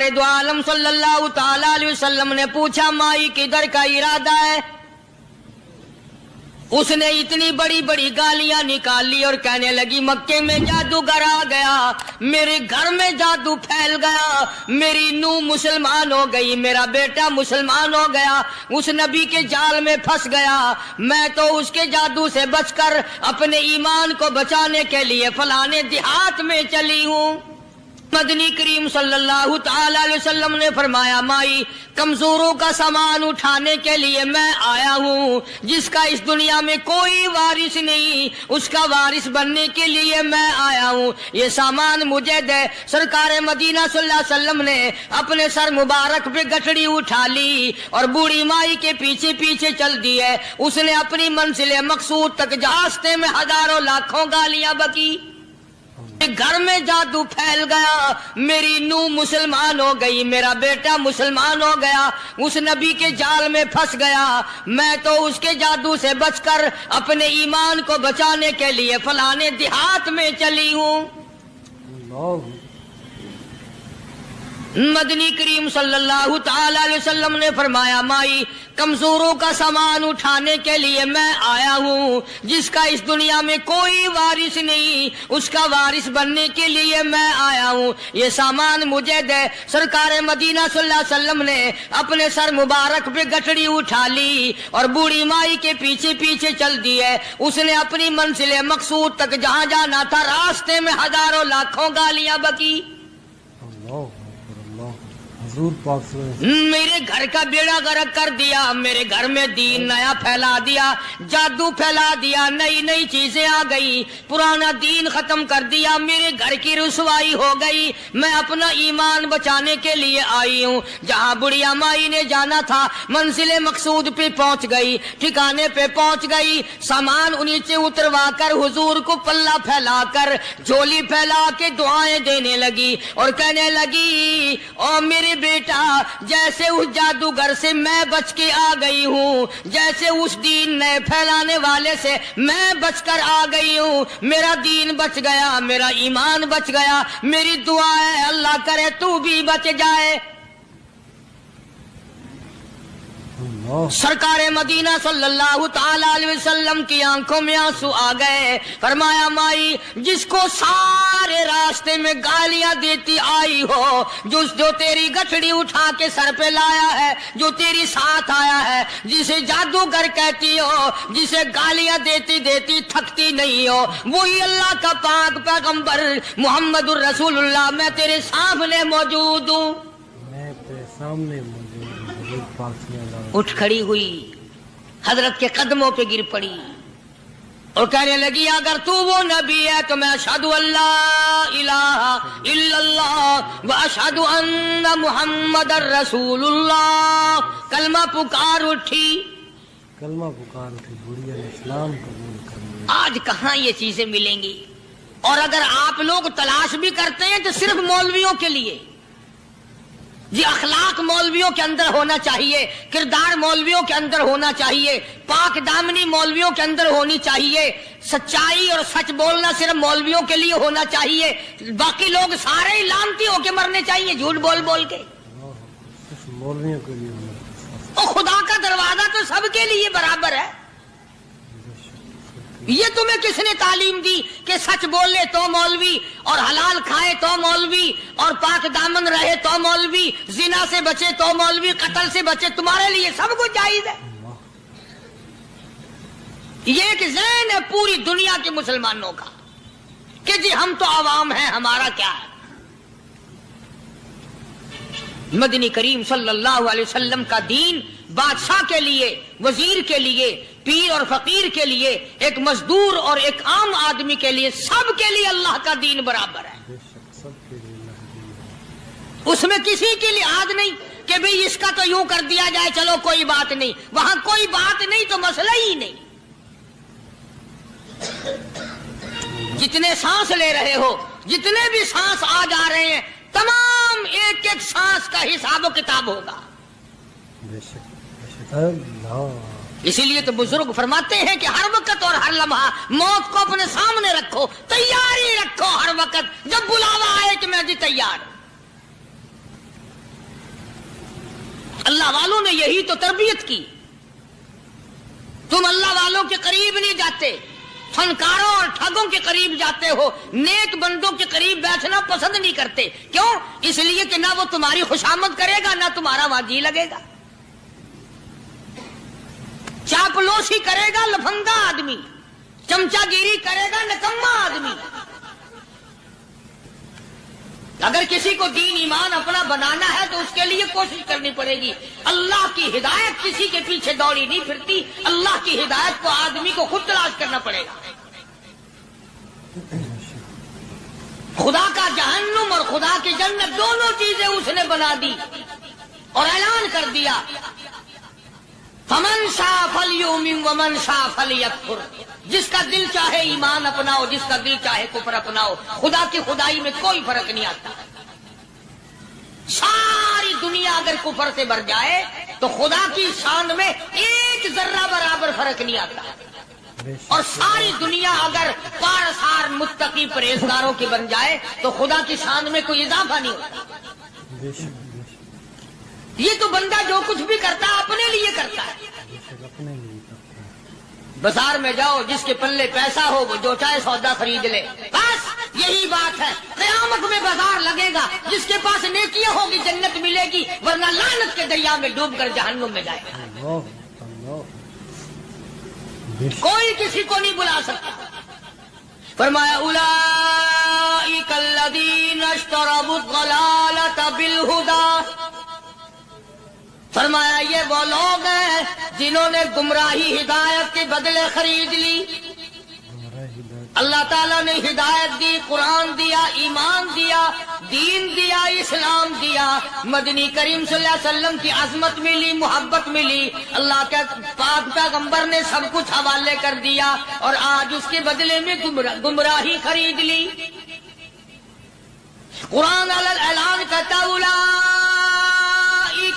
سرکار دو عالم صلی اللہ تعالی علیہ وسلم نے پوچھا مائی کدھر کا ارادہ ہے؟ اس نے اتنی بڑی بڑی گالیاں نکال لی اور کہنے لگی مکے میں جادوگر آ گیا، میرے گھر میں جادو پھیل گیا، میری نوح مسلمان ہو گئی، میرا بیٹا مسلمان ہو گیا، اس نبی کے جال میں پھنس گیا، میں تو اس کے جادو سے بچ کر اپنے ایمان کو بچانے کے لیے فلانے دیہات میں چلی ہوں۔ مدنی کریم صلی اللہ تعالی علیہ وسلم نے فرمایا مائی کمزوروں کا سامان اٹھانے کے لیے میں آیا ہوں، جس کا اس دنیا میں کوئی وارث نہیں اس کا وارث بننے کے لیے میں آیا ہوں، یہ سامان مجھے دے۔ سرکار مدینہ صلی اللہ علیہ وسلم نے اپنے سر مبارک پہ گٹھڑی اٹھا لی اور بوڑھی مائی کے پیچھے پیچھے چل دی ہے۔ اس نے اپنی منزل مقصود تک راستے میں ہزاروں لاکھوں گالیاں بکی، گھر میں جادو پھیل گیا، میری نوح مسلمان ہو گئی، میرا بیٹا مسلمان ہو گیا، اس نبی کے جال میں پھنس گیا، میں تو اس کے جادو سے بچ کر اپنے ایمان کو بچانے کے لیے فلانے دیہات میں چلی ہوں۔ مدنی کریم صلی اللہ تعالی علیہ وسلم نے فرمایا مائی کمزوروں کا سامان اٹھانے کے لیے میں آیا ہوں، جس کا اس دنیا میں کوئی وارث نہیں اس کا وارث بننے کے لیے میں آیا ہوں، یہ سامان مجھے دے۔ سرکار مدینہ صلی اللہ علیہ وسلم نے اپنے سر مبارک پہ گٹھڑی اٹھا لی اور بوڑھی مائی کے پیچھے پیچھے چل دی ہے۔ اس نے اپنی منزل مقصود تک جہاں جانا تھا راستے میں ہزاروں لاکھوں گالیاں بکی۔ میرے گھر کا بیڑا غرق کر دیا، میرے گھر میں دین نیا پھیلا دیا، جادو پھیلا دیا، نئی نئی چیزیں آ گئی، پرانا دین ختم کر دیا، میرے گھر کی رسوائی ہو گئی، میں اپنا ایمان بچانے کے لیے آئی ہوں۔ جہاں بڑھیا مائی نے جانا تھا منزل مقصود پہ پہنچ گئی، ٹھکانے پہ پہنچ گئی، سامان نیچے اتروا کر حضور کو پلہ پھیلا کر جھولی پھیلا کے دعائیں دینے لگی اور کہنے لگی او میرے بیٹا جیسے اس جادوگر سے میں بچ کے آ گئی ہوں، جیسے اس دین نئے پھیلانے والے سے میں بچ کر آ گئی ہوں، میرا دین بچ گیا، میرا ایمان بچ گیا، میری دعا ہے اللہ کرے تو بھی بچ جائے۔ سرکار مدینہ صلی اللہ تعالی علیہ وسلم کی آنکھوں میں آنسو آ گئے، فرمایا مائی جس کو سارے راستے میں گالیاں دیتی آئی ہو، جو تیری گٹھڑی اٹھا کے سر پہ لایا ہے، جو تیری ساتھ آیا ہے، جسے جادوگر کہتی ہو، جسے گالیاں دیتی دیتی تھکتی نہیں ہو، وہی اللہ کا پاک پیغمبر محمد الرسول اللہ، میں تیرے سامنے موجود ہوں۔ میں تیرے سامنے موجود اٹھ کھڑی ہوئی، حضرت کے قدموں پہ گر پڑی اور کہنے لگی اگر تو وہ نبی ہے تو میں اشہد اللہ الہ الا اللہ و اشہد ان محمد الرسول اللہ۔ کلمہ پکار اٹھی، بڑھیا اسلام قبول کر لیا۔ آج کہاں یہ چیزیں ملیں گی؟ اور اگر آپ لوگ تلاش بھی کرتے ہیں تو صرف مولویوں کے لیے، یہ اخلاق مولویوں کے اندر ہونا چاہیے، کردار مولویوں کے اندر ہونا چاہیے، پاک دامنی مولویوں کے اندر ہونی چاہیے، سچائی اور سچ بولنا صرف مولویوں کے لیے ہونا چاہیے، باقی لوگ سارے ہی لانتی ہو کے مرنے چاہیے جھوٹ بول بول کے۔ مولویوں کے لیے اور خدا کا دروازہ تو سب کے لیے برابر ہے۔ یہ تمہیں کس نے تعلیم دی کہ سچ بولے تو مولوی، اور حلال کھائے تو مولوی، اور پاک دامن رہے تو مولوی، زنا سے بچے تو مولوی، قتل سے بچے، تمہارے لیے سب کچھ جائز ہے۔ یہ ایک ذہن ہے پوری دنیا کے مسلمانوں کا کہ جی ہم تو عوام ہیں، ہمارا کیا ہے۔ مدنی کریم صلی اللہ علیہ وسلم کا دین بادشاہ کے لیے، وزیر کے لیے، پیر اور فقیر کے لیے، ایک مزدور اور ایک عام آدمی کے لیے، سب کے لیے اللہ کا دین برابر ہے۔ اس میں کسی کی لحاظ نہیں کہ بھئی اس کا تو یوں کر دیا جائے چلو کوئی بات نہیں، وہاں کوئی بات نہیں تو مسئلہ ہی نہیں۔ جتنے سانس لے رہے ہو، جتنے بھی سانس آ جا رہے ہیں، تمام ایک ایک سانس کا حساب و کتاب ہوگا۔ اسی لیے تو بزرگ فرماتے ہیں کہ ہر وقت اور ہر لمحہ موت کو اپنے سامنے رکھو، تیاری رکھو ہر وقت، جب بلاوا آئے کہ میں جی تیار ہوں۔ والوں نے یہی تو تربیت کی. تم اللہ والوں کے قریب نہیں جاتے, فنکاروں اور ٹھگوں کے قریب جاتے ہو, نیک بندوں کے قریب بیٹھنا پسند نہیں کرتے. کیوں؟ اس لیے کہ نہ وہ تمہاری خوشامد کرے گا نہ تمہارا وہاں جی لگے گا. چاپلوسی کرے گا لفنگا آدمی, چمچا گیری کرے گا نکما آدمی. اگر کسی کو دین ایمان اپنا بنانا ہے تو اس کے لیے کوشش کرنی پڑے گی. اللہ کی ہدایت کسی کے پیچھے دوڑی نہیں پھرتی, اللہ کی ہدایت کو آدمی کو خود تلاش کرنا پڑے گا. خدا کا جہنم اور خدا کی جنت دونوں چیزیں اس نے بنا دی اور اعلان کر دیا, فمن شاء فلیؤمن ومن شاء فلیکفر. جس کا دل چاہے ایمان اپناؤ, جس کا دل چاہے کفر اپناؤ. خدا کی خدائی میں کوئی فرق نہیں آتا. ساری دنیا اگر کفر سے بھر جائے تو خدا کی شان میں ایک ذرہ برابر فرق نہیں آتا. اور ساری دنیا اگر پارسار متقی پرہیزگاروں کی بن جائے تو خدا کی شان میں کوئی اضافہ نہیں ہوتا. یہ تو بندہ جو کچھ بھی کرتا ہے اپنے لیے کرتا ہے. بازار میں جاؤ, جس کے پلے پیسہ ہو وہ جو چاہے سودا خرید لے, بس یہی بات ہے. قیامت میں بازار لگے گا, جس کے پاس نیکیاں ہوگی جنت ملے گی, ورنہ لعنت کے دریا میں ڈوب کر جہنم میں جائے گا. کوئی کسی کو نہیں بلا سکتا. فرمایا اولئک الذین اشتروا الضلالۃ بالہدی. فرمایا یہ وہ لوگ ہیں جنہوں نے گمراہی ہدایت کے بدلے خرید لی. اللہ تعالیٰ نے ہدایت دی, قرآن دیا, ایمان دیا, دین دیا, اسلام دیا, مدنی کریم صلی اللہ علیہ وسلم کی عظمت ملی, محبت ملی, اللہ کے پاک پیغمبر نے سب کچھ حوالے کر دیا, اور آج اس کے بدلے میں گمراہی خرید لی. قرآن اعلان کرتا اولئک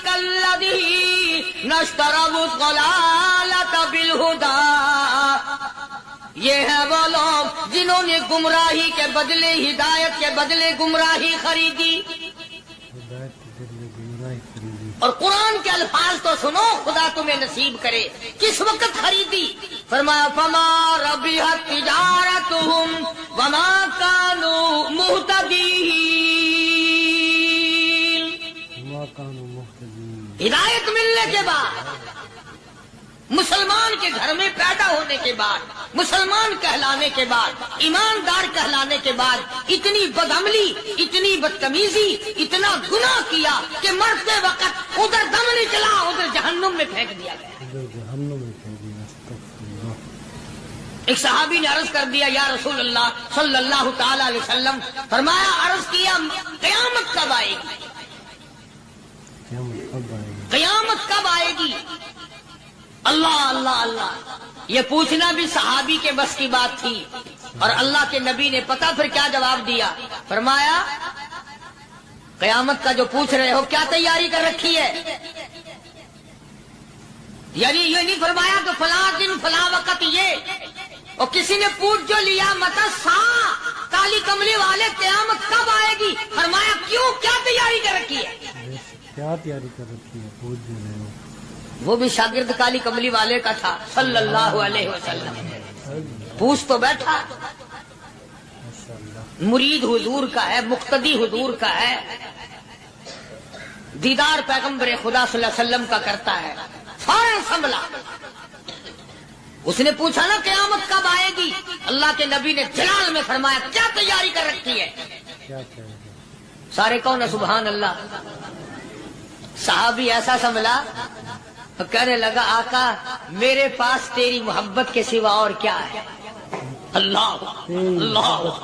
الذین اشتروا الضلالۃ بالہدی. یہ ہے وہ لوگ جنہوں نے گمراہی کے بدلے ہدایت کے بدلے گمراہی خریدی. اور قرآن کے الفاظ تو سنو, خدا تمہیں نصیب کرے. کس وقت خریدی؟ فرمایا فما ربحت تجارتہم وما کانوا مہتدین. ہدایت ملنے کے بعد, مسلمان کے گھر میں پیدا ہونے کے بعد, مسلمان کہلانے کے بعد, ایماندار کہلانے کے بعد اتنی بدعملی, اتنی بدتمیزی, اتنا گناہ کیا کہ مرتے وقت ادھر دم نکلا, ادھر جہنم میں پھینک دیا گیا. ایک صحابی نے عرض کر دیا, یا رسول اللہ صلی اللہ تعالی علیہ وسلم. فرمایا, عرض کیا قیامت کب آئے گی؟ قیامت کب آئے گی؟ اللہ اللہ اللہ. یہ پوچھنا بھی صحابی کے بس کی بات تھی, اور اللہ کے نبی نے پتہ پھر کیا جواب دیا. فرمایا, قیامت کا جو پوچھ رہے ہو کیا تیاری کر رکھی ہے؟ یعنی یہ نہیں فرمایا کہ فلاں دن فلاں وقت یہ, اور کسی نے پوچھ جو لیا متا سا کالی کملی والے قیامت کب آئے گی؟ فرمایا کیوں, کیا تیاری کر رکھی ہے؟ کیا تیاری کر رکھی ہے؟ پوچھ جو رہے ہو. وہ بھی شاگرد کالی کملی والے کا تھا صلی اللہ علیہ وسلم. پوچھ تو بیٹھا, مرید حضور کا ہے, مقتدی حضور کا ہے, دیدار پیغمبر خدا صلی اللہ علیہ وسلم کا کرتا ہے. فوراً سنبھلا. اس نے پوچھا نا قیامت کب آئے گی؟ اللہ کے نبی نے جلال میں فرمایا کیا تیاری کر رکھی ہے؟ سارے کون ہے سبحان اللہ. صحابی ایسا سنبھلا تو کہنے لگا, آقا میرے پاس تیری محبت کے سوا اور کیا ہے؟ اللہ اللہ,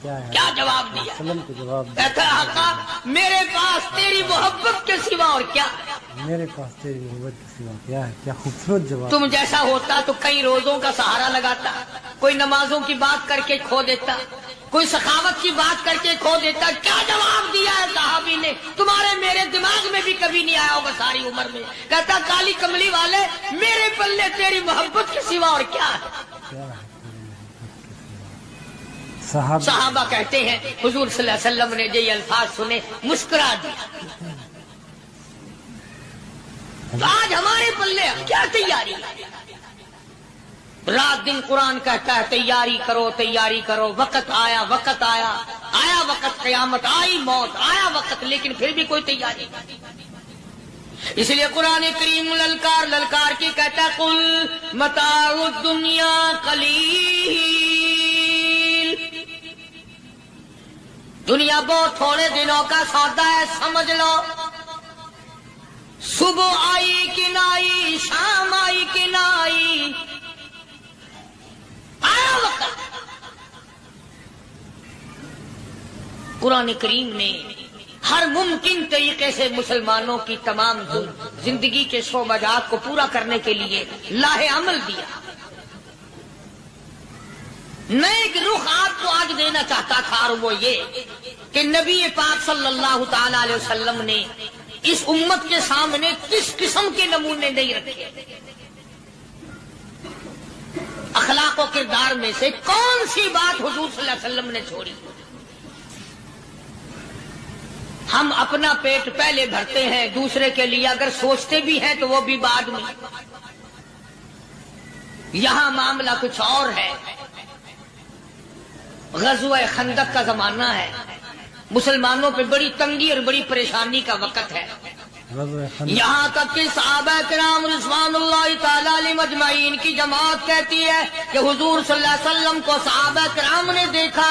کیا جواب دیا؟ کہتا ہے, آقا میرے پاس تیری محبت کے سوا اور کیا ہے؟ میرے پاس تیری محبت کے سوا کیا ہے؟ کیا خوبصورت جواب. تم جیسا ہوتا تو کئی روزوں کا سہارا لگاتا, کوئی نمازوں کی بات کر کے کھو دیتا, کوئی سخاوت کی بات کر کے کھو دیتا. کیا جواب دیا ہے صحابی نے؟ تمہارے میرے دماغ میں بھی کبھی نہیں آیا ہوگا ساری عمر میں. کہتا کالی کملی والے میرے پلے تیری محبت کے سوا اور کیا ہے؟ صحابہ کہتے ہیں حضور صلی اللہ علیہ وسلم نے یہ الفاظ سنے, مسکرا دیا. تو آج ہمارے پلے کیا تیاری ہے؟ رات دن قرآن کہتا ہے تیاری کرو، وقت آیا وقت، قیامت آئی، موت آیا وقت، لیکن پھر بھی کوئی تیاری نہیں۔ اس لیے قرآن کریم للکار کی کہتا ہے قل متاع الدنیا قلیل، دنیا بہت تھوڑے دنوں کا سودا ہے، سمجھ لو۔ صبح آئی کہ نہ آئی، شام آئی کہ نہ آئی، آیا وقت۔ قرآن کریم نے ہر ممکن طریقے سے مسلمانوں کی تمام زندگی کے شعبہ جات کو پورا کرنے کے لیے لاہ عمل دیا۔ میں ایک رخ آپ کو آج دینا چاہتا تھا، اور وہ یہ کہ نبی پاک صلی اللہ تعالی علیہ وسلم نے اس امت کے سامنے کس قسم کے نمونے نہیں رکھے۔ اخلاق و کردار میں سے کون سی بات حضور صلی اللہ علیہ وسلم نے چھوڑی؟ ہم اپنا پیٹ پہلے بھرتے ہیں، دوسرے کے لیے اگر سوچتے بھی ہیں تو وہ بھی بعد میں۔ یہاں معاملہ کچھ اور ہے۔ غزوہ خندق کا زمانہ ہے، مسلمانوں پہ بڑی تنگی اور بڑی پریشانی کا وقت ہے۔ یہاں تک کہ صحابہ کرام رضوان اللہ تعالی علیہم اجمعین کی جماعت کہتی ہے کہ حضور صلی اللہ علیہ وسلم کو صحابہ کرام نے دیکھا،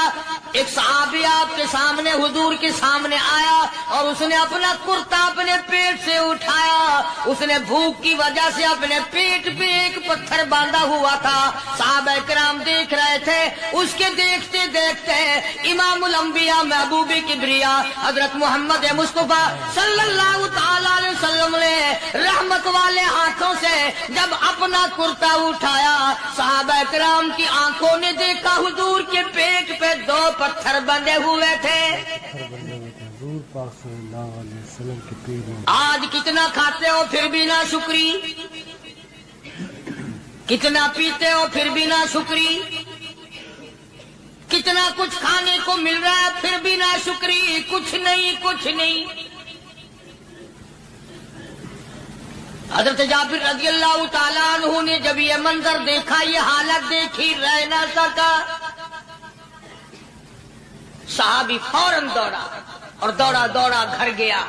ایک صحابی آپ کے سامنے حضور کے سامنے آیا اور اس نے اپنا کرتا اپنے پیٹ سے اٹھایا، اس نے بھوک کی وجہ سے اپنے پیٹ پہ ایک پتھر باندھا ہوا تھا، صحابہ کرام دیکھ رہے تھے۔ اس کے دیکھتے دیکھتے امام الانبیاء محبوب کبریا حضرت محمد مصطفیٰ صلی اللہ تعالی علیہ وسلم نے رحمت والے ہاتھوں سے جب اپنا کرتا اٹھایا، صحابہ کرام کی آنکھوں نے دیکھا حضور کے پیٹ پہ دو پتھر بندے ہوئے تھے۔ حضور پاک صلی اللہ علیہ وسلم کے پیٹ میں۔ آج کتنا کھاتے ہو پھر بھی نہ شکری، کتنا پیتے ہو پھر بھی نہ شکری، کتنا کچھ کھانے کو مل رہا ہے پھر بھی نہ شکری، کچھ نہیں۔ حضرت جابر رضی اللہ تعالیٰ عنہ نے جب یہ منظر دیکھا، یہ حالت دیکھی، رہ نہ سکا۔ صحابی فوراً دوڑا اور دوڑا گھر گیا،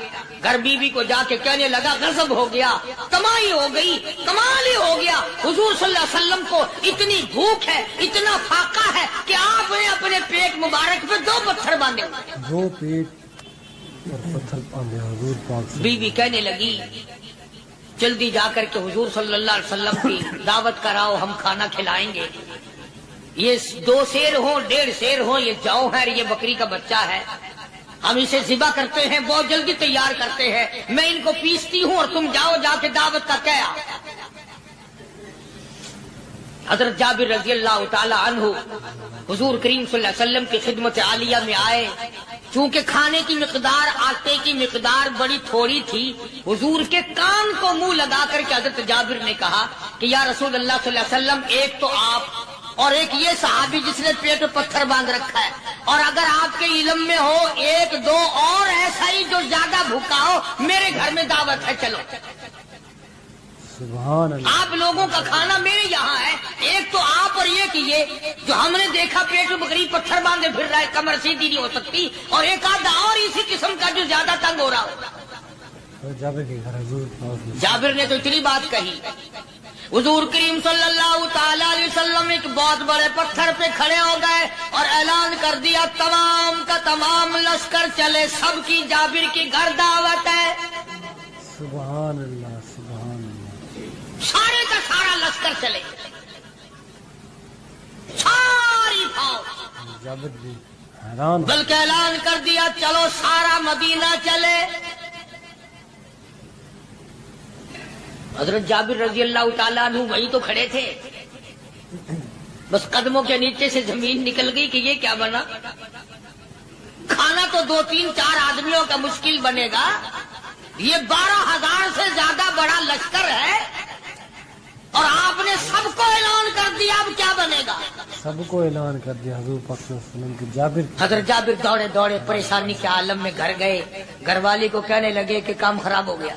گھر بیوی کو جا کے کہنے لگا غضب ہو گیا، کمائی ہو گئی، کمال ہی ہو گیا، حضور صلی اللہ علیہ وسلم کو اتنی بھوک ہے، اتنا فاقہ ہے کہ آپ نے اپنے پیٹ مبارک پہ دو پتھر باندھے، دو پیٹ اور پتھر باندھے حضور پاک۔ بیوی کہنے لگی جلدی جا کر کے حضور صلی اللہ علیہ وسلم کی دعوت کراؤ، ہم کھانا کھلائیں گے۔ یہ 2 سیر ہوں 1.5 سیر ہوں، یہ جو ہے یہ بکری کا بچہ ہے، ہم اسے ذبح کرتے ہیں، بہت جلدی تیار کرتے ہیں، میں ان کو پیستی ہوں اور تم جاؤ جا کے دعوت کا کیا۔ حضرت جابر رضی اللہ تعالی عنہ حضور کریم صلی اللہ علیہ وسلم کی خدمت عالیہ میں آئے، چونکہ کھانے کی مقدار، آٹے کی مقدار بڑی تھوڑی تھی، حضور کے کان کو منہ لگا کر کے حضرت جابر نے کہا کہ یا رسول اللہ صلی اللہ علیہ وسلم، ایک تو آپ اور ایک یہ صحابی جس نے پیٹ پہ پتھر باندھ رکھا ہے، اور اگر آپ کے علم میں ہو 1-2 اور ایسا ہی جو زیادہ بھوکا ہو، میرے گھر میں دعوت ہے، چلو۔ سبحان اللہ۔ آپ لوگوں کا کھانا میرے یہاں ہے، ایک تو آپ اور یہ کہ یہ جو ہم نے دیکھا پیٹ میں بکری پتھر باندھے پھر رہا ہے، کمر سیدھی نہیں ہو سکتی، اور ایک آدھا اور اسی قسم کا جو زیادہ تنگ ہو رہا ہو۔ جابر کے گھر حضور پاک۔ جابر نے تو اتنی بات کہی، حضور کریم صلی اللہ تعالی علیہ وسلم ایک بہت بڑے پتھر پہ کھڑے ہو گئے اور اعلان کر دیا تمام کا تمام لشکر چلے، سب کی جابر کی گھر دعوت ہے۔ سبحان اللہ، سبحان اللہ۔ سارے کا سارا لشکر چلے، ساری فوج، جابر بھی حیران، بلکہ اعلان کر دیا چلو سارا مدینہ چلے۔ حضرت جابر رضی اللہ تعالیٰ عنہ وہی تو کھڑے تھے، بس قدموں کے نیچے سے زمین نکل گئی کہ یہ کیا بنا۔ کھانا تو 2-3-4 آدمیوں کا مشکل بنے گا، یہ 12,000 سے زیادہ بڑا لشکر ہے، اور آپ نے سب کو اعلان کر دیا، اب کیا بنے گا؟ سب کو اعلان کر دیا حضور پاک صلی اللہ علیہ وسلم کے۔ جابر حضرت جابر دوڑے پریشانی کے عالم میں گھر گئے، گھر والی کو کہنے لگے کہ کام خراب ہو گیا،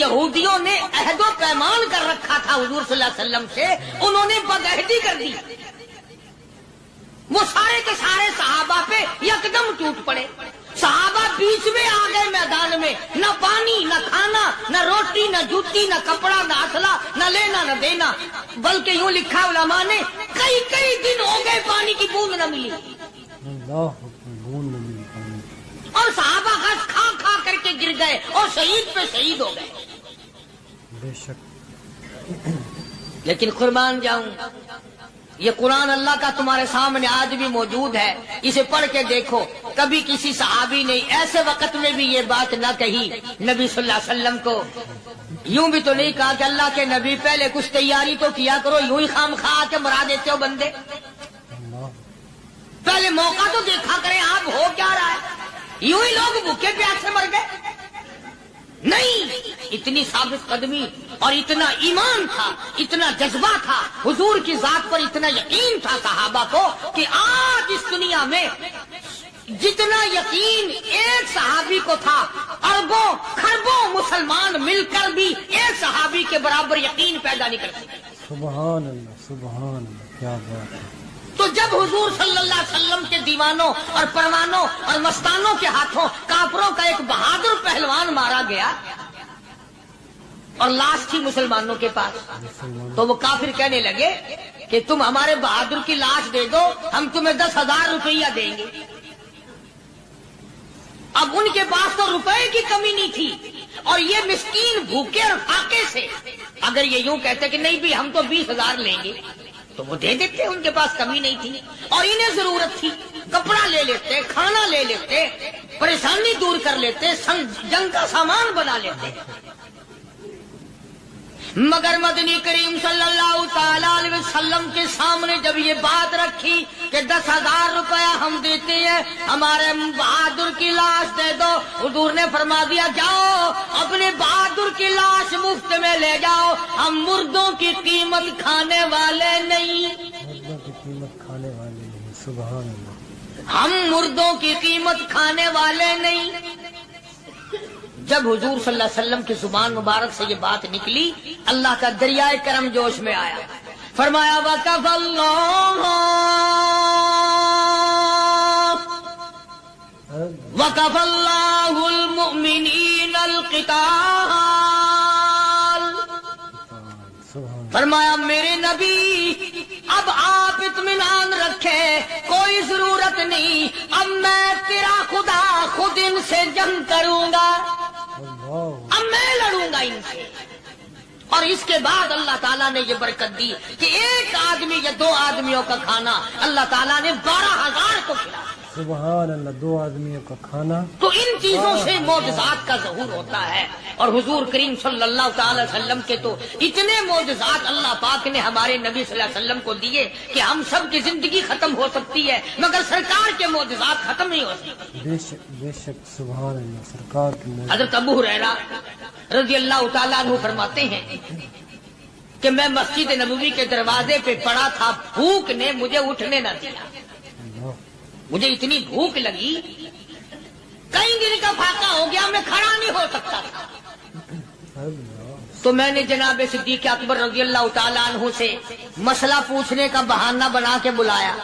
یہودیوں نے عہد و پیمان کر رکھا تھا حضور صلی اللہ علیہ وسلم سے، انہوں نے بدعہدی کر دی، وہ سارے کے سارے صحابہ پہ یکدم ٹوٹ پڑے. صحابہ بیچ میں آ گئے میدان میں، نہ پانی نہ کھانا نہ روٹی نہ جوتی نہ کپڑا نہ اسلحہ نہ لینا نہ دینا، بلکہ یوں لکھا علماء نے کئی دن ہو گئے پانی کی بوند نہ ملی، اور صحابہ گھاس کھا کھا کر کے گر گئے اور شہید پہ شہید ہو گئے. بے شک. لیکن قربان جاؤں، یہ قرآن اللہ کا تمہارے سامنے آج بھی موجود ہے، اسے پڑھ کے دیکھو. کبھی کسی صحابی نے ایسے وقت میں بھی یہ بات نہ کہی نبی صلی اللہ علیہ وسلم کو، یوں بھی تو نہیں کہا کہ اللہ کے نبی پہلے کچھ تیاری تو کیا کرو، یوں ہی خام خواہ کے مرا دیتے ہو بندے، پہلے موقع تو دیکھا کریں آپ ہو کیا رہا ہے، یوں ہی لوگ بھوکے پیاسے مر گئے. نہیں، اتنی ثابت قدمی اور اتنا ایمان تھا، اتنا جذبہ تھا، حضور کی ذات پر اتنا یقین تھا صحابہ کو کہ آج اس دنیا میں جتنا یقین ایک صحابی کو تھا، اربوں خربوں مسلمان مل کر بھی ایک صحابی کے برابر یقین پیدا نہیں کر سکتے. سبحان اللہ سبحان اللہ، کیا بات ہے. تو جب حضور صلی اللہ علیہ وسلم کے دیوانوں اور پروانوں اور مستانوں کے ہاتھوں کافروں کا ایک بہادر پہلوان مارا گیا اور لاش تھی مسلمانوں کے پاس، تو وہ کافر کہنے لگے کہ تم ہمارے بہادر کی لاش دے دو، ہم تمہیں 10,000 روپیہ دیں گے. اب ان کے پاس تو روپے کی کمی نہیں تھی، اور یہ مسکین بھوکے اور فاقے سے اگر یہ یوں کہتے کہ نہیں بھی ہم تو 20,000 لیں گے تو وہ دے دیتے، ان کے پاس کمی نہیں تھی، اور انہیں ضرورت تھی، کپڑا لے لیتے، کھانا لے لیتے، پریشانی دور کر لیتے، جنگ کا سامان بنا لیتے. مگر مدنی کریم صلی اللہ تعالی علیہ وسلم کے سامنے جب یہ بات رکھی کہ 10,000 روپیہ ہم دیتے ہیں، ہمارے بہادر کی لاش دے دو، حضور نے فرما دیا جاؤ اپنے بہادر کی لاش مفت میں لے جاؤ، ہم مردوں کی قیمت کھانے والے نہیں، مردوں کی قیمت کھانے والے نہیں. سبحان اللہ. ہم مردوں کی قیمت کھانے والے نہیں. جب حضور صلی اللہ علیہ وسلم کی زبان مبارک سے یہ بات نکلی، اللہ کا دریائے کرم جوش میں آیا، فرمایا وَكَفَى اللَّهُ الْمُؤْمِنِينَ الْقِتَالَ. فرمایا میرے نبی اب آپ اطمینان رکھیں، کوئی ضرورت نہیں، اب میں تیرا خدا خود ان سے جنگ کروں گا، اب میں لڑوں گا ان سے. اور اس کے بعد اللہ تعالیٰ نے یہ برکت دی کہ ایک آدمی یا 2 آدمیوں کا کھانا اللہ تعالیٰ نے 12,000 کو کھلایا. سبحان اللہ. 2 آدمیوں کا کھانا. تو ان چیزوں سے معجزات کا ظہور ہوتا ہے، اور حضور کریم صلی اللہ تعالی وسلم کے تو اتنے معجزات اللہ پاک نے ہمارے نبی صلی اللہ علیہ وسلم کو دیے کہ ہم سب کی زندگی ختم ہو سکتی ہے مگر سرکار کے معجزات ختم نہیں ہو سکتے. بے شک سبحان اللہ. سرکار کی معجزات. حضرت ابو ہریرہ رضی اللہ تعالیٰ عنہ فرماتے ہیں کہ میں مسجد نبوی کے دروازے پہ پڑا تھا، بھوک نے مجھے اٹھنے نہ دیا، مجھے اتنی بھوک لگی، کئی دن کا فاقہ ہو گیا، میں کھڑا نہیں ہو سکتا تھا. تو میں نے جناب صدیق اکبر رضی اللہ تعالیٰ عنہ سے مسئلہ پوچھنے کا بہانہ بنا کے بلایا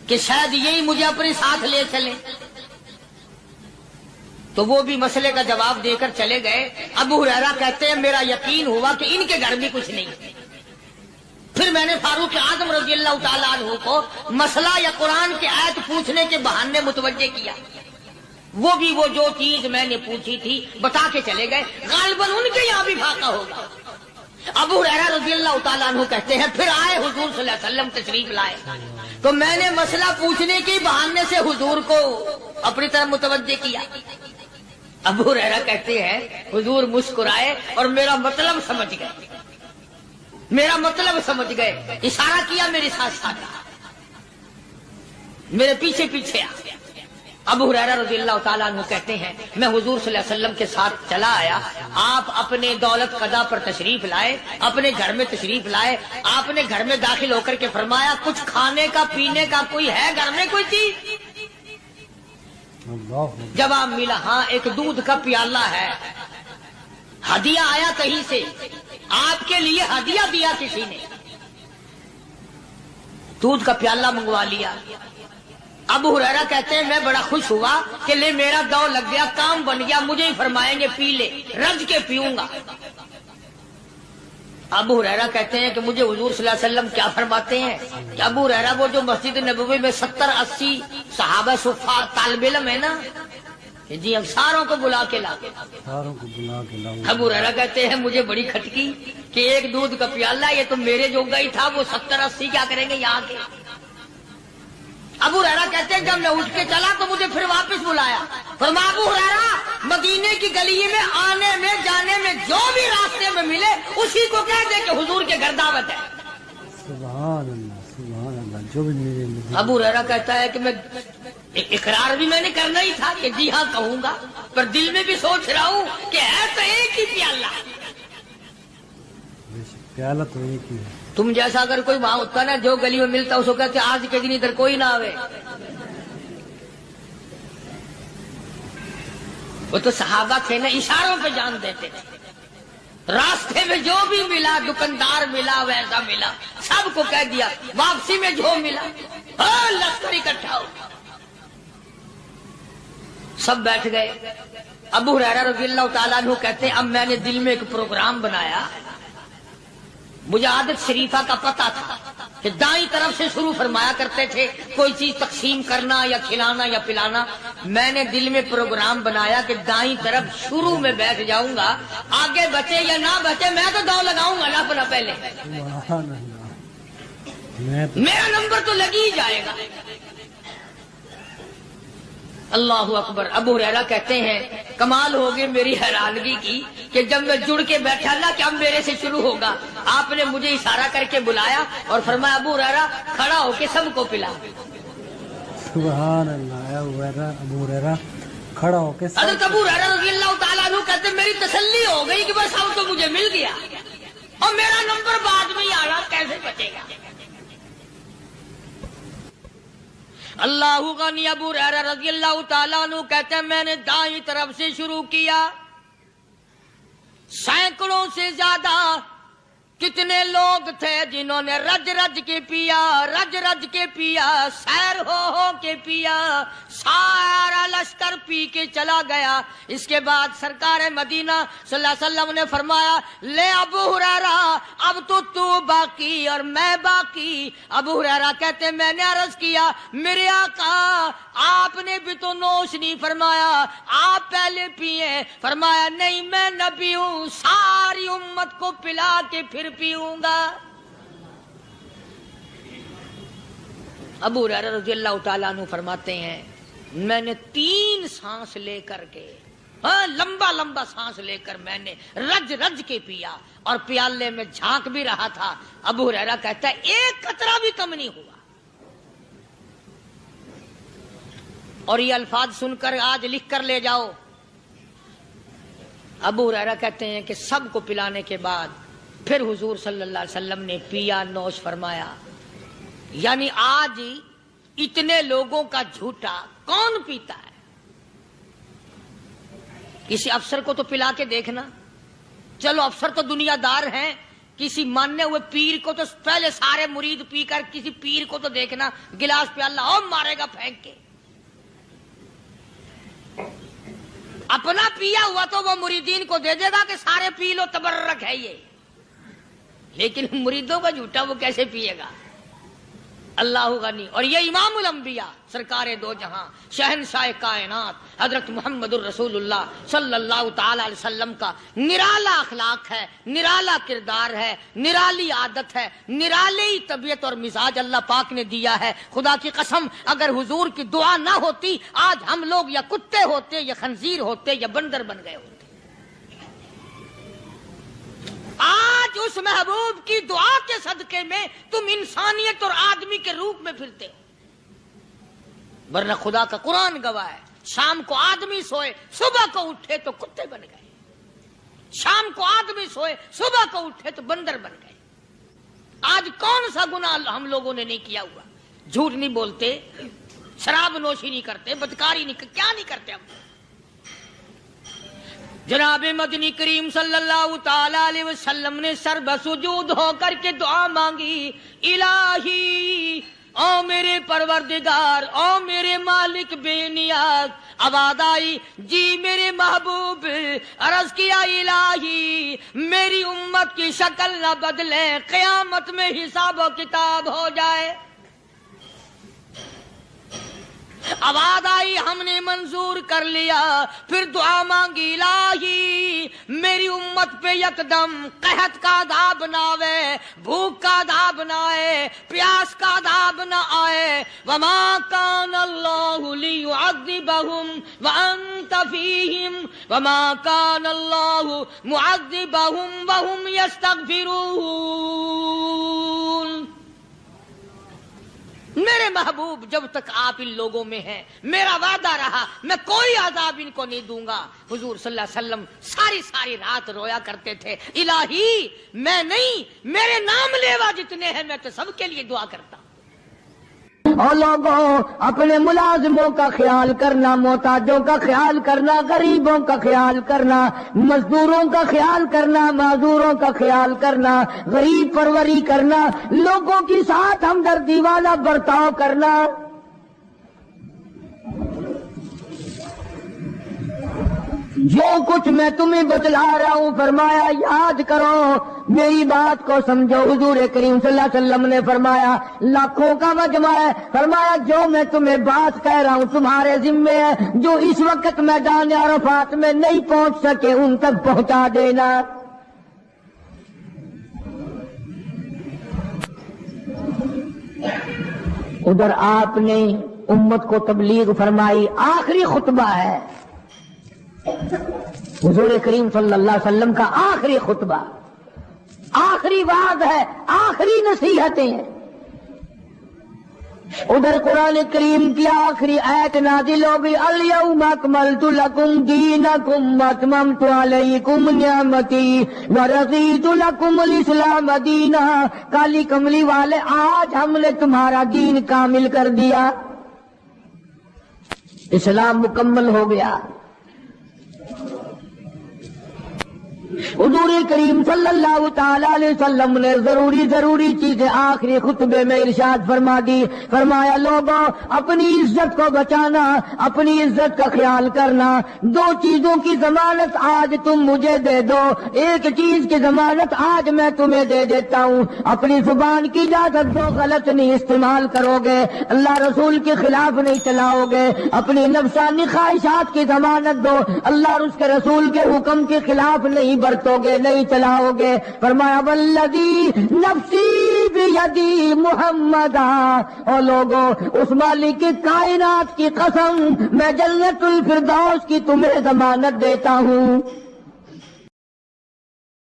کہ شاید یہی مجھے اپنے ساتھ لے چلے. تو وہ بھی مسئلے کا جواب دے کر چلے گئے. ابو ہریرہ کہتے ہیں میرا یقین ہوا کہ ان کے گھر بھی کچھ نہیں. پھر میں نے فاروق اعظم رضی اللہ تعالیٰ عنہ کو مسئلہ یا قرآن کی آیت پوچھنے کے بہانے متوجہ کیا، وہ بھی وہ جو چیز میں نے پوچھی تھی بتا کے چلے گئے، غالباً ان کے یہاں بھی فاقہ ہوگا. ابو ہریرہ رضی اللہ تعالیٰ عنہ کہتے ہیں پھر آئے حضور صلی اللہ علیہ وسلم تشریف لائے، تو میں نے مسئلہ پوچھنے کے بہانے سے حضور کو اپنی طرف متوجہ کیا. ابو ہریرہ کہتے ہیں حضور مسکرائے اور میرا مطلب سمجھ گئے، اشارہ کیا میرے ساتھ ساتھ، میرے پیچھے پیچھے آ. ابو ہریرہ رضی اللہ تعالیٰ عنہ کہتے ہیں میں حضور صلی اللہ علیہ وسلم کے ساتھ چلا آیا، آپ اپنے دولت قضا پر تشریف لائے، اپنے گھر میں تشریف لائے، آپ نے گھر میں داخل ہو کر کے فرمایا کچھ کھانے کا پینے کا کوئی ہے گھر میں کوئی چیز؟ جواب ملا ہاں ایک دودھ کا پیالہ ہے. ہدیہ آیا کہیں سے، آپ کے لیے ہدیہ دیا کسی نے، دودھ کا پیالہ منگوا لیا۔ ابو ہریرہ کہتے ہیں میں بڑا خوش ہوا کہ لے میرا دو لگ گیا، کام بن گیا، مجھے ہی فرمائیں گے پی لے، رج کے پیوں گا۔ ابو ہریرہ کہتے ہیں کہ مجھے حضور صلی اللہ علیہ وسلم کیا فرماتے ہیں کہ ابو ہریرہ وہ جو مسجد نبوی میں 70-80 صحابہ صفا طالب علم ہے نا، جی ہم ساروں کو بلا کے لا، ساروں کو بلا کے لاؤں۔ ابو ہریرہ کہتے ہیں مجھے بڑی کھٹکی کہ ایک دودھ کا پیالہ یہ تو میرے جوگا ہی تھا، وہ 70-80 کیا کریں گے یہاں کے۔ ابو ہریرہ کہتے ہیں جب میں اٹھ کے چلا تو مجھے پھر واپس بلایا، فرمایا ابو ہریرہ مدینے کی گلی میں آنے میں جانے میں جو بھی راستے میں ملے اسی کو کہہ دے کہ حضور کے گھر دعوت ہے۔ سبحان اللہ، جو بھی میرے ابو ہریرہ کہتا ہے کہ میں اقرار بھی میں نے کرنا ہی تھا کہ جی ہاں کہوں گا، پر دل میں بھی سوچ رہا ہوں کہ ہے تو ایک ہی پیالہ، پیالہ تو ایک ہی ہے۔ تم جیسا اگر کوئی وہاں ہوتا نا جو گلی میں ملتا اس کو کہتے آج کے دن ادھر کوئی نہ آوے۔ وہ تو صحابہ تھے نا، اشاروں پہ جان دیتے تھے، راستے میں جو بھی ملا، دکاندار ملا ویسا ملا، سب کو کہہ دیا، واپسی میں جو ملا لشکر اکٹھا ہو۔ سب بیٹھ گئے۔ ابو ہریرہ رضی اللہ تعالیٰ عنہ کہتے اب میں نے دل میں ایک پروگرام بنایا، مجھے عادت شریفہ کا پتہ تھا کہ دائیں طرف سے شروع فرمایا کرتے تھے کوئی چیز تقسیم کرنا یا کھلانا یا پلانا۔ میں نے دل میں پروگرام بنایا کہ دائیں طرف شروع میں بیٹھ جاؤں گا، آگے بچے یا نہ بچے میں تو دو لگاؤں گا نا اپنا پہلے، سبحان اللہ، میرا نمبر تو لگ ہی جائے گا۔ اللہ اکبر۔ ابو ہریرہ کہتے ہیں کمال ہوگی میری حیرانگی کی کہ جب میں جڑ کے بیٹھا نا کہ اب میرے سے شروع ہوگا، آپ نے مجھے اشارہ کر کے بلایا اور فرمایا ابو ہریرہ کھڑا ہو کے سب کو پلا۔ سبحان اللہ، ابو ہریرہ کھڑا ہو کے حضرت ابو ہریرہ رضی اللہ تعالیٰ عنہ کہتے میری تسلی ہو گئی کہ بس اب تو مجھے مل گیا اور میرا نمبر بعد میں ہی آ رہا، کیسے بچے گا۔ اللہ غنی۔ ابو ہریرہ رضی اللہ تعالیٰ عنہ کہتے ہیں میں نے دائیں طرف سے شروع کیا، سینکڑوں سے زیادہ کتنے لوگ تھے جنہوں نے رج رج کے پیا، رج رج کے پیا، سیر ہو کے پیا، سارا لشکر پی کے چلا گیا۔ اس کے بعد سرکار مدینہ صلی اللہ علیہ وسلم نے فرمایا لے ابو ہریرہ اب تو باقی اور میں باقی۔ ابو ہریرہ کہتے میں نے عرض کیا میرے آقا آپ نے بھی تو نوش نہیں فرمایا، آپ پہلے پیئے۔ فرمایا نہیں میں نبی ہوں، ساری امت کو پلا کے پھر پیوں گا۔ ابو ہریرہ رضی اللہ تعالیٰ عنہ فرماتے ہیں میں نے 3 سانس لے کر کے، لمبا لمبا سانس لے کر میں نے رج رج کے پیا اور پیالے میں جھانک بھی رہا تھا۔ ابو ہریرہ کہتا ہے ایک قطرہ بھی کم نہیں ہوا۔ اور یہ الفاظ سن کر آج لکھ کر لے جاؤ۔ ابو ہریرہ کہتے ہیں کہ سب کو پلانے کے بعد پھر حضور صلی اللہ علیہ وسلم نے پیا، نوش فرمایا۔ یعنی آج اتنے لوگوں کا جھوٹا کون پیتا ہے؟ کسی افسر کو تو پلا کے دیکھنا، چلو افسر تو دنیا دار ہیں، کسی ماننے ہوئے پیر کو تو پہلے سارے مرید پی کر کسی پیر کو تو دیکھنا گلاس پیالہ اور مارے گا پھینک کے۔ اپنا پیا ہوا تو وہ مریدین کو دے دے گا کہ سارے پی لو، تبرک ہے یہ، لیکن مریدوں کا جھوٹا وہ کیسے پیے گا؟ اللہ غنی۔ اور یہ امام الانبیاء سرکار دو جہاں شہنشاہ کائنات حضرت محمد الرسول اللہ صلی اللہ تعالی علیہ وسلم کا نرالا اخلاق ہے، نرالا کردار ہے، نرالی عادت ہے، نرالی طبیعت اور مزاج اللہ پاک نے دیا ہے۔ خدا کی قسم اگر حضور کی دعا نہ ہوتی آج ہم لوگ یا کتے ہوتے یا خنزیر ہوتے یا بندر بن گئے ہوتے۔ آج اس محبوب کی دعا کے صدقے میں تم انسانیت اور آدمی کے روپ میں پھرتے ہو، ورنہ خدا کا قرآن گواہ ہے شام کو آدمی سوئے صبح کو اٹھے تو کتے بن گئے، شام کو آدمی سوئے صبح کو اٹھے تو بندر بن گئے۔ آج کون سا گناہ ہم لوگوں نے نہیں کیا ہوا؟ جھوٹ نہیں بولتے، شراب نوشی نہیں کرتے، بدکاری نہیں، کیا نہیں کرتے ہم؟ جناب مدنی کریم صلی اللہ تعالی علیہ وسلم نے سر بسجود ہو کر کے دعا مانگی، الہی او میرے پروردگار، او میرے مالک بے نیاز۔ آواز آئی جی میرے محبوب، عرض کیا الہی میری امت کی شکل نہ بدلے، قیامت میں حساب و کتاب ہو جائے۔ آواز آئی ہم نے منظور کر لیا، پھر دعا مانگی الہی میری امت پہ یکدم قحط کا عذاب نہ آئے، بھوک کا عذاب نہ آئے، پیاس کا عذاب نہ آئے۔ وما کان اللہ لیعذبہم وانت فیہم وما کان اللہ معذبہم وہم یستغفرون۔ میرے محبوب جب تک آپ ان لوگوں میں ہیں میرا وعدہ رہا میں کوئی عذاب ان کو نہیں دوں گا۔ حضور صلی اللہ علیہ وسلم ساری رات رویا کرتے تھے، الہی میں نہیں، میرے نام لیوا جتنے ہیں میں تو سب کے لیے دعا کرتا ہوں۔ اور لوگوں اپنے ملازموں کا خیال کرنا، محتاجوں کا خیال کرنا، غریبوں کا خیال کرنا، مزدوروں کا خیال کرنا، معذوروں کا خیال کرنا، غریب پروری کرنا، لوگوں کے ساتھ ہمدردی والا برتاؤ کرنا۔ جو کچھ میں تمہیں بتلا رہا ہوں فرمایا یاد کرو، میری بات کو سمجھو۔ حضور کریم صلی اللہ علیہ وسلم نے فرمایا لاکھوں کا مجمع ہے، فرمایا جو میں تمہیں بات کہہ رہا ہوں تمہارے ذمے ہے، جو اس وقت میدان عرفات میں نہیں پہنچ سکے ان تک پہنچا دینا۔ ادھر آپ نے امت کو تبلیغ فرمائی، آخری خطبہ ہے حضور کریم صلی اللہ علیہ وسلم کا، آخری خطبہ، آخری وعظ ہے، آخری نصیحتیں ہیں۔ ادھر قرآن کریم کی آخری آیت نازل ہو گئی، الیوم اکملت لکم دینکم واتممت علیکم نعمتی ورضیت لکم الاسلام دینا۔ کالی کملی والے آج ہم نے تمہارا دین کامل کر دیا، اسلام مکمل ہو گیا۔ حضور کریم صلی اللہ تعالی علیہ وسلم نے ضروری چیزیں آخری خطبے میں ارشاد فرما دی، فرمایا لوگوں اپنی عزت کو بچانا، اپنی عزت کا خیال کرنا۔ دو چیزوں کی ضمانت آج تم مجھے دے دو، ایک چیز کی ضمانت آج میں تمہیں دے دیتا ہوں، اپنی زبان کی اجازت دو، غلط نہیں استعمال کرو گے، اللہ رسول کے خلاف نہیں چلاؤ گے، اپنی نفسانی خواہشات کی ضمانت دو، اللہ اور اس کے رسول کے حکم کے خلاف نہیں برتو گے، نہیں چلاؤ گے۔ فرمایا والذی نفسی بیدی محمدا، اور لوگوں اس مالک کی کائنات کی قسم میں جنت الفردوس کی تمہیں ضمانت دیتا ہوں